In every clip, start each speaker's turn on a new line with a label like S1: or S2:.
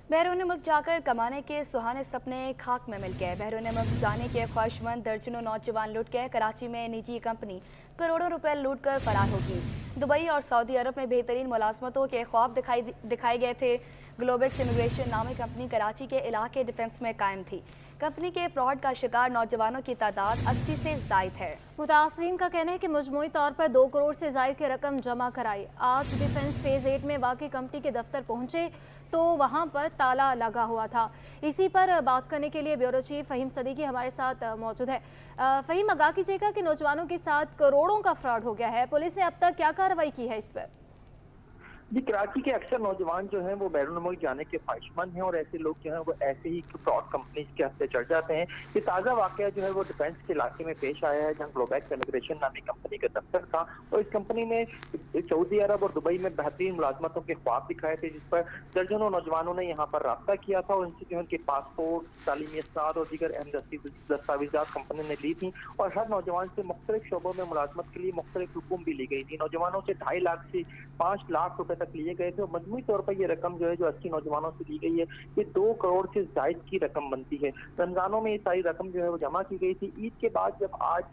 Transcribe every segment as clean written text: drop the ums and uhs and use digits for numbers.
S1: बैरून मुल्क जाकर कमाने के सुहाने सपने खाक में मिल गए। बैरून मुल्क जाने के ख्वाहिशमंद दर्जनों नौजवान लुट गए। कराची में निजी कंपनी करोड़ों रुपए लूट कर फरार होगी। दुबई और सऊदी अरब में बेहतरीन मुलाजमतों के ख्वाब दिखाए गए थे। ग्लोबेक्स इमिग्रेशन नामी कंपनी कराची के इलाके डिफेंस में कायम थी। कंपनी के फ्रॉड का शिकार नौजवानों की तादाद 80 से जायद है।
S2: मुतासरीन का कहना है कि मजमूई तौर पर 2 करोड़ से जायद की रकम जमा कराई। आज डिफेंस फेज 8 में वाकई कंपनी के दफ्तर पहुंचे तो वहां पर ताला लगा हुआ था। इसी पर बात करने के लिए ब्यूरो चीफ फ़हीम सदीकी हमारे साथ मौजूद है। फ़हीम, आगाह कीजिएगा कि नौजवानों के साथ करोड़ों का फ्रॉड हो गया है, पुलिस ने अब तक क्या कार्रवाई की है इस पर?
S3: जी, कराची के अक्सर नौजवान जो हैं वो बैरून मुल्क जाने के ख्वाहिशमंद हैं और ऐसे लोग जो हैं वो ऐसे ही फ्रॉड कंपनीज के हस्ते चढ़ जाते हैं। ये ताज़ा वाकया जो है वो डिफेंस के इलाके में पेश आया है, जहाँ ग्लोबेक्स इमिग्रेशन नामी कंपनी का दफ्तर था और इस कंपनी ने सऊदी अरब और दुबई में बेहतरीन मुलाजमतों के ख्वाब दिखाए थे, जिस पर दर्जनों नौजवानों ने यहाँ पर राब्ता किया था और इनसे जो उनके पासपोर्ट, तालीमी असनाद और दीगर अहम दस्तावेजात कंपनी ने ली थी और हर नौजवान से मुख्तलिफ शोबों में मुलाजमत के लिए मुख्तलिफ हुक्म भी ली गई थी। नौजवानों से 2.5 लाख से 5 लाख रुपए तक लिए गए थे और मजमूई तौर पर ये रकम जो है जो 80 नौजवानों से ली गई है, ये 2 करोड़ से जायद की रकम बनती है। रमजानों में ये सारी रकम जो है वो जमा की गई थी। ईद के बाद जब आज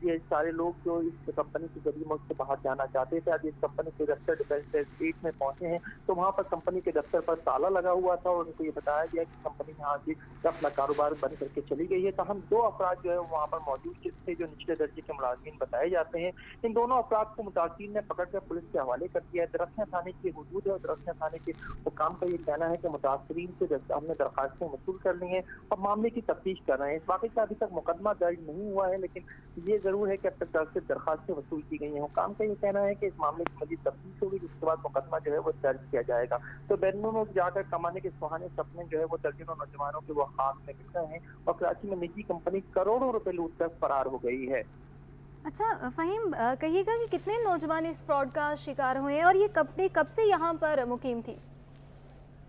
S3: ये सारे लोग जो इस कंपनी के जरिए मुल्क से बाहर जाना चाहते थे, आज इस कंपनी के दफ्तर डिफेंस स्टेट में पहुंचे हैं तो वहाँ पर कंपनी के दफ्तर पर ताला लगा हुआ था और उनको ये बताया गया कि कंपनी यहाँ से अपना कारोबार बंद करके चली गई है। तहम 2 अफराद जो है वहाँ पर मौजूद थे जो निचले दर्जे के मुलाजिम बताए जाते हैं। इन दोनों अफराद को मुतासिर ने पकड़कर पुलिस के हवाले कर दिया है। दरख्तियां थाने की हदूद है और दरख्तियां थाने के हुकाम का ये कहना है कि मुतासरीन से हमने दरखास्तें वसूल कर ली हैं और मामले की तफ्तीश कर रहे हैं। इस वाक़े का अभी तक मुकदमा दर्ज नहीं हुआ है, लेकिन ये जरूर है कि अब तक से दरखास्तें वसूल की गई हैं। हुकाम का ये कहना है कि इस मामले की मजीद तफ्तीश होगी, जिसके बाद मुकदमा जो है वो दर्ज किया जाएगा। तो बैरून मुल्क जाकर कमाने के सुहाने सपने जो है वो दर्जनों नौजवानों के वो खाक में मिल रहे हैं और कराची में निजी कंपनी करोड़ों रुपए लूट कर फरार हो गई है।
S2: अच्छा फ़हीम, कहिएगा कि कितने नौजवान इस फ्रॉड का शिकार हुए हैं और ये कंपनी कब से यहाँ पर मुकीम थी?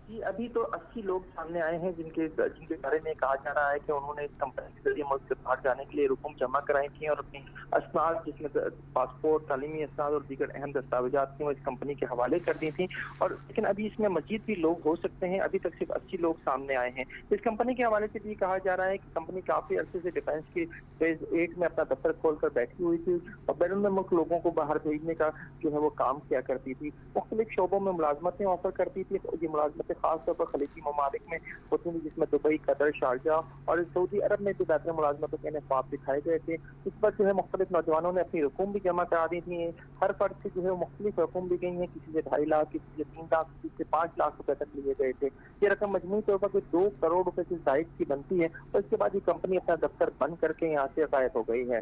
S3: जी, अभी तो 80 लोग सामने आए हैं जिनके बारे में कहा जा रहा है कि उन्होंने इस कंपनी के जरिए मुल्क से बाहर जाने के लिए रकम जमा कराई थी और अपनी असनाद, जिसमें पासपोर्ट, तालीमी असनाद और दीगर अहम दस्तावेजात थी, वो इस कंपनी के हवाले कर दी थी। और लेकिन अभी इसमें मजीद भी लोग हो सकते हैं। अभी तक सिर्फ 80 लोग सामने आए हैं। इस कंपनी के हवाले से भी कहा जा रहा है कि कंपनी काफी अरसे से डिफेंस के फेज 8 में अपना दफ्तर खोलकर बैठी हुई थी और बैरून मुल्क लोगों को बाहर भेजने का जो है वो काम किया करती थी। मुख्तलिफ शोबों में मुलाजमतें ऑफर करती थी। ये मुलाजमतें खासतौर पर खलीजी ममालिक में होती थी, जिसमें दुबई, कतर, शारजाह और सऊदी अरब में भी बेहतर मुलाजमतों के ख्वाब दिखाए गए थे। इस पर जो है मुख्तलिफ नौजवानों ने अपनी रकूम भी जमा करा दी थी। हर फर्द से जो है मुख्तलिफ रकूम भी गई है, किसी से 2.5 लाख, किसी से 3 लाख, किसी से 5 लाख रुपए तक लिए गए थे। ये रकम मजमूई तौर पर कोई 2 करोड़ रुपए से जायद की बनती है और इसके बाद ये कंपनी अपना दफ्तर बंद करके यहाँ से गायब हो गई है।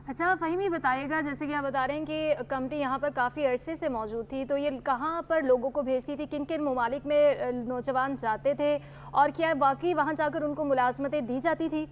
S2: अच्छा फ़हीम, ये बताइएगा, जैसे कि आप बता रहे हैं कि कंपनी यहाँ पर काफ़ी अरसे से मौजूद थी, तो ये कहाँ पर लोगों को भेजती थी, किन किन ममालिक में नौजवान जाते थे और क्या वाकई वहाँ जाकर उनको मुलाजमतें दी जाती थी?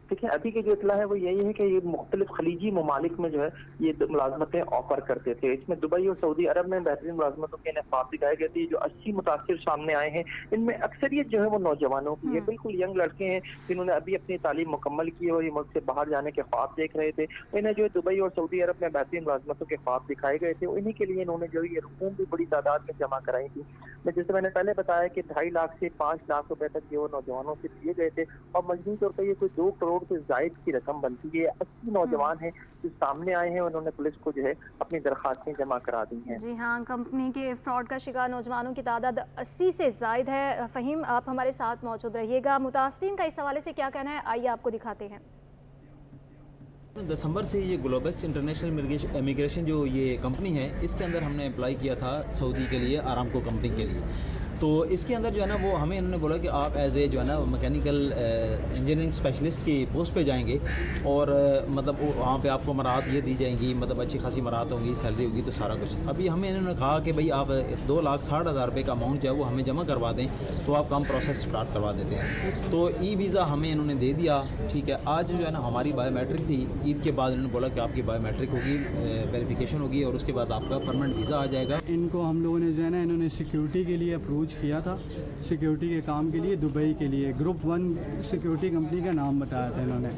S3: देखिए, अभी की जो इतला है वो यही है कि ये मुख्तलिफ खलीजी ममालिक में जो है ये मुलाजमतें ऑफर करते थे। इसमें दुबई और सऊदी अरब में बेहतरीन मुलाजमतों के ख्वाब दिखाए गए थे। जो 80 मुतासिर सामने आए हैं, इनमें अक्सरियत जो है वो नौजवानों की है। बिल्कुल यंग लड़के हैं जिन्होंने अभी अपनी तालीम मुकम्मल की और ये मुल्क से बाहर जाने के ख्वाब देख रहे थे। इन्हें जो है दुबई और सऊदी अरब में बेहतरीन मुलाजमतों के ख्वाब दिखाए गए थे। इन्हीं के लिए इन्होंने जो ये रकूम भी बड़ी तादाद में जमा कराई थी। जैसे मैंने पहले बताया कि 2.5 लाख से 5 लाख रुपए तक जो नौजवानों से दिए गए थे और मजबूत तौर पर ये कोई 2 करोड़ से जायद की रकम बनती है। 80 नौजवान हैं जो सामने आए हैं, उन्होंने पुलिस को जो है अपनी दरखास्तें जमा करा दी हैं।
S2: जी हाँ, कंपनी के फ्रॉड का शिकार नौजवानों की तादाद 80 से जायद है। फ़हीम, आप हमारे साथ मौजूद रहिएगा। मुतासरीन का इस हवाले से क्या कहना है, आइए आपको दिखाते हैं।
S4: दिसंबर से ये ग्लोबेक्स इंटरनेशनल इमिग्रेशन जो ये कंपनी है, इसके अंदर हमने अप्लाई किया था सऊदी के लिए, आरामको कंपनी के लिए। तो इसके अंदर जो है ना वो हमें इन्होंने बोला कि आप एज ए जो है ना मैकेनिकल इंजीनियरिंग स्पेशलिस्ट की पोस्ट पे जाएंगे और मतलब वहाँ पे आपको मराहत ये दी जाएंगी, मतलब अच्छी खासी मराहत होंगी, सैलरी होगी, तो सारा कुछ। अभी हमें इन्होंने कहा कि भाई आप 2,60,000 रुपये का अमाउंट जो है वो हमें जमा करवा दें तो आप काम प्रोसेस स्टार्ट करवा देते हैं। तो ई वीज़ा हमें इन्होंने दे दिया, ठीक है। आज जो है ना हमारी बायोमेट्रिक थी, ईद के बाद इन्होंने बोला कि आपकी बायोमेट्रिक होगी, वेरिफिकेशन होगी और उसके बाद आपका परमानेंट वीज़ा आ जाएगा।
S5: इनको हम लोगों ने जो है ना इन्होंने सिक्योरिटी के लिए अप्रोच किया था, सिक्योरिटी के काम के लिए दुबई के लिए ग्रुप 1 सिक्योरिटी कंपनी का नाम बताया था इन्होंने।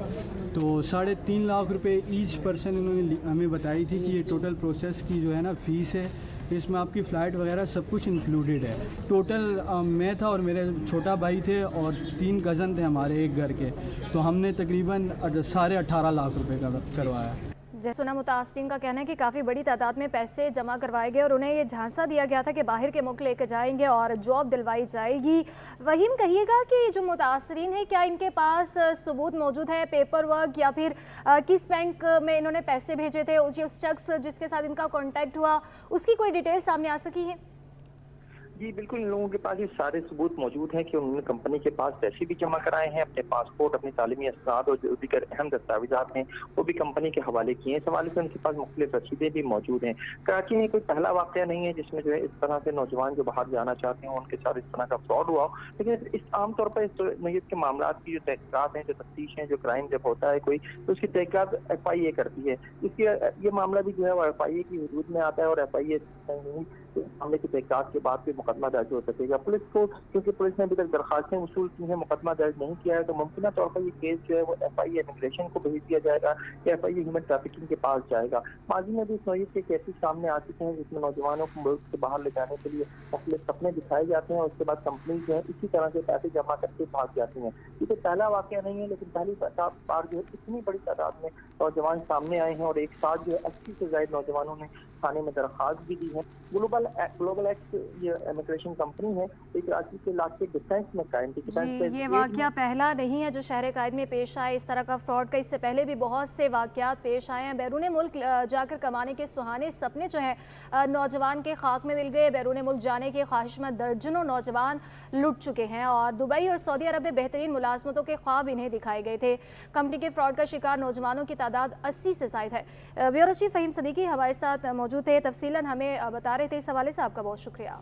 S5: तो 3.5 लाख रुपए ईच पर्सन इन्होंने हमें बताई थी कि ये टोटल प्रोसेस की जो है ना फ़ीस है इसमें आपकी फ़्लाइट वगैरह सब कुछ इंक्लूडेड है। टोटल मैं था और मेरे छोटा भाई थे और 3 कज़न थे हमारे एक घर के, तो हमने तकरीबन 18.5 लाख रुपए का करवाया।
S2: जैसे सुना, मुतासरीन का कहना है कि काफ़ी बड़ी तादाद में पैसे जमा करवाए गए और उन्हें ये झांसा दिया गया था कि बाहर के मुल्क लेकर जाएंगे और जॉब दिलवाई जाएगी। वहीम, कहिएगा कि जो मुतासरीन है, क्या इनके पास सबूत मौजूद है, पेपर वर्क, या फिर किस बैंक में इन्होंने पैसे भेजे थे, उस शख्स जिसके साथ इनका कॉन्टैक्ट हुआ, उसकी कोई डिटेल सामने आ सकी है?
S3: जी बिल्कुल, इन लोगों के पास ये सारे सबूत मौजूद हैं कि उन्होंने कंपनी के पास पैसे भी जमा कराए हैं, अपने पासपोर्ट, अपनी तालीमी असनाद और जो दीगर अहम दस्तावेजात हैं वो भी कंपनी के हवाले किए हैं। इस हवाले से उनके पास मुख्तलिफ रसीदें भी मौजूद हैं। कराची में कोई पहला वाक़या नहीं है जिसमें जो है इस तरह से नौजवान जो बाहर जाना चाहते हैं उनके साथ इस तरह का फ्रॉड हुआ, लेकिन इस आमतौर पर इस नोयत के मामला की जो तहकीकात हैं, जो तफ्तीश हैं, जो क्राइम जब होता है कोई, तो उसकी तहकीकात FIA करती है। इसके ये मामला भी जो है वो FIA की हुदूद में आता है और FIA मामले की तहकीकात के बाद भी मुकदमा दर्ज हो सकेगा। पुलिस को, क्योंकि पुलिस ने अभी तक दरखास्तें वसूल की हैं, मुकदमा दर्ज नहीं किया है, तो मुमकिन तौर पर ये केस जो है वो FIA इमिग्रेशन को भेज दिया जाएगा या FIA ह्यूमन ट्रैफिकिंग के पास जाएगा। माजी में भी इस नौयत के केसेस सामने आ चुके हैं जिसमें नौजवानों को मुल्क से बाहर ले जाने के लिए मुख्तलिफ सपने दिखाए जाते हैं और उसके बाद कंपनी जो है इसी तरह से पैसे जमा करके भाग जाती हैं। ये तो पहला वाक़या नहीं है, लेकिन पहली बार जो है इतनी बड़ी तादाद में नौजवान सामने आए हैं और एक साथ जो है 80 से ज़ायद नौजवानों ने थाने में दरख्वास्त भी दी है। ग्लोबल एक्स ये इमिग्रेशन कंपनी है, एक कराची के इलाके डिफेंस में कायम थी।
S2: जी, ये वाक़या पहला नहीं है जो शहर कायद में पेश आए इस तरह का फ्रॉड का। इससे पहले भी बहुत से वाक़यात पेश आए हैं। बैरून मुल्क जाकर कमाने के सुहाने सपने जो हैं नौजवान के खाक में मिल गए। बैरून मुल्क जाने के ख्वाहिशमंद दर्जनों नौजवान लुट चुके हैं और दुबई और सऊदी अरब में बेहतरीन मुलाजमतों के ख्वाब इन्हें दिखाए गए थे। कंपनी के फ्रॉड का शिकार नौजवानों की तादाद 80 से ज़ायद है। ब्यूरो चीफ फ़हीम सदीकी हमारे साथ मौजूद थे, तफसीलन हमें बता रहे थे। इस हवाले से आपका बहुत शुक्रिया।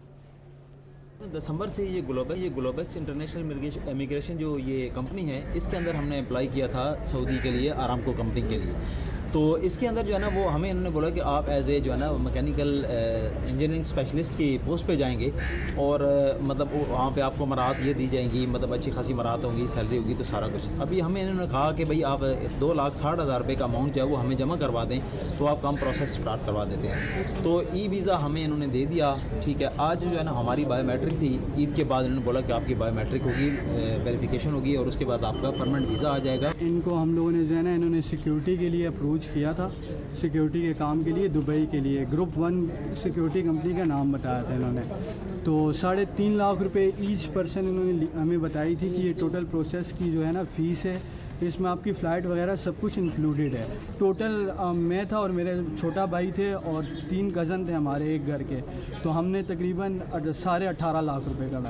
S4: दिसंबर से ये ग्लोबैक्स इंटरनेशनल इमिग्रेशन जो ये कंपनी है, इसके अंदर हमने अप्लाई किया था सऊदी के लिए, आरामको कंपनी के लिए। तो इसके अंदर जो है ना वो हमें इन्होंने बोला कि आप एज ए जो है ना मैकेनिकल इंजीनियरिंग स्पेशलिस्ट की पोस्ट पे जाएंगे और मतलब वहाँ पे आपको मराहत ये दी जाएंगी, मतलब अच्छी खासी मराहत होंगी, सैलरी होगी, तो सारा कुछ। अभी हमें इन्होंने कहा कि भाई आप 2,60,000 रुपये का अमाउंट जो है वो हमें जमा करवा दें तो आप काम प्रोसेस स्टार्ट करवा देते हैं। तो ई वीज़ा हमें इन्होंने दे दिया, ठीक है। आज जो है ना हमारी बायोमेट्रिक थी, ईद के बाद इन्होंने बोला कि आपकी बायोमेट्रिक होगी, वेरिफिकेशन होगी और उसके बाद आपका परमानेंट वीज़ा आ जाएगा।
S5: इनको हम लोगों ने जो है ना इन्होंने सिक्योरिटी के लिए अप्रोच किया था, सिक्योरिटी के काम के लिए दुबई के लिए ग्रुप 1 सिक्योरिटी कंपनी का नाम बताया था इन्होंने। तो 3.5 लाख रुपए ईच पर्सन इन्होंने हमें बताई थी कि ये टोटल प्रोसेस की जो है ना फ़ीस है, इसमें आपकी फ़्लाइट वगैरह सब कुछ इंक्लूडेड है। टोटल मैं था और मेरे छोटा भाई थे और 3 कज़न थे हमारे एक घर के, तो हमने तकरीबन 18.5 लाख रुपए का